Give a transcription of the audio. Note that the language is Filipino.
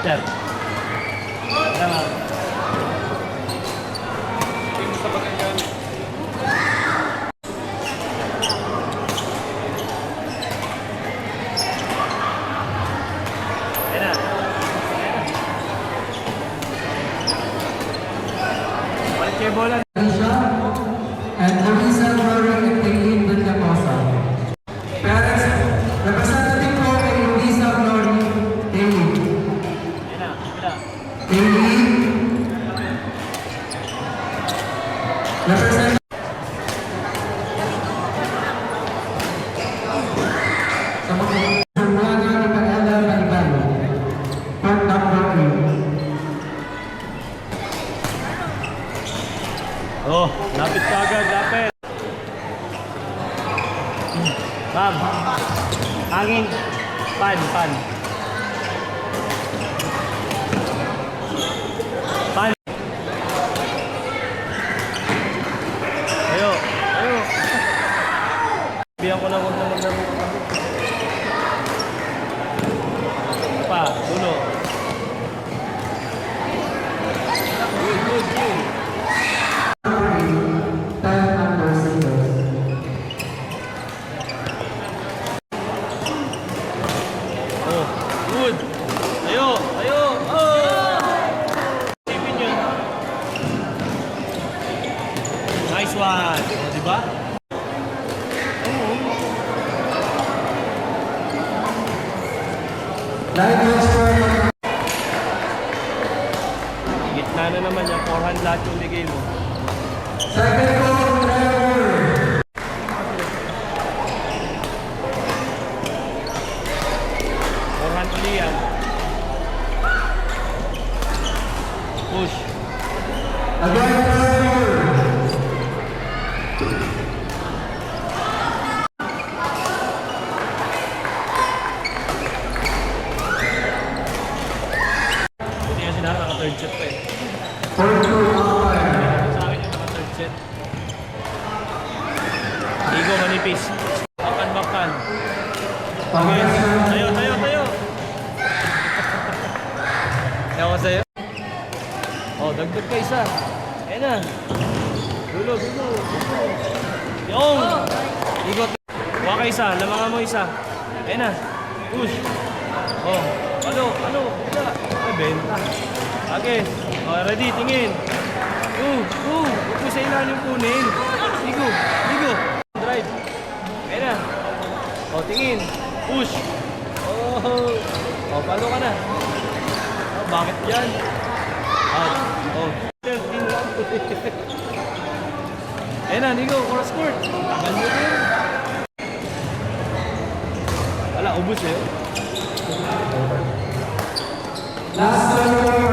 Master. Salamat. Tingin sa pagkakan. Ayan na. Balik kayo bola. And Luisa Glory and Taylin Bundacosa. Parents, representative po kay Luisa Glory, Taylin. Ayan na. Wala. Taylin. Representative. Sa mga umaga ng pag-alam ng Ibalo. Part number 3. Oh, lapit ka agad, lapit. Ma'am. Hangin. Pan. Pan. Ayo. Ayo. Biyan ko na huwag na maglaro. Pa, dulo. Good, good, good. Oh, good. Tayo, tayo. Oh! Sipin yun. Nice one. O, diba? Live transfer. Gitna na naman yung 400 lahat yung bigay mo. Second goal, Trevor. 400 ulit yan. Push. Again, Trevor. Buti nga sila naka-third set pa eh. Point to umpire. Sa akin yung naka-third set. Igo manipis. Bakan bakan. Okay. Tayo, tayo, tayo. Ewan ko sa'yo. Oh, dagdag ka isa. Ayan na. Dulo, dulo. Yung! Igot. Huwa ka isa. Lamangan mo isa. Ayan na. Push. Oh. Ano? Ano? Wala. Ay, benta. Okay. Oh, ready. Tingin. Huwag mo sa ilalim kunin. Igo. Igo. Drive. Ayan na. Oh, tingin. Push. Oh. Oh, palo ka na. Oh, bakit yan? Out. Oh. 13 lang. Ayan na, Nico. Cross court. Ganda din. Wala, ubus eh. Last 1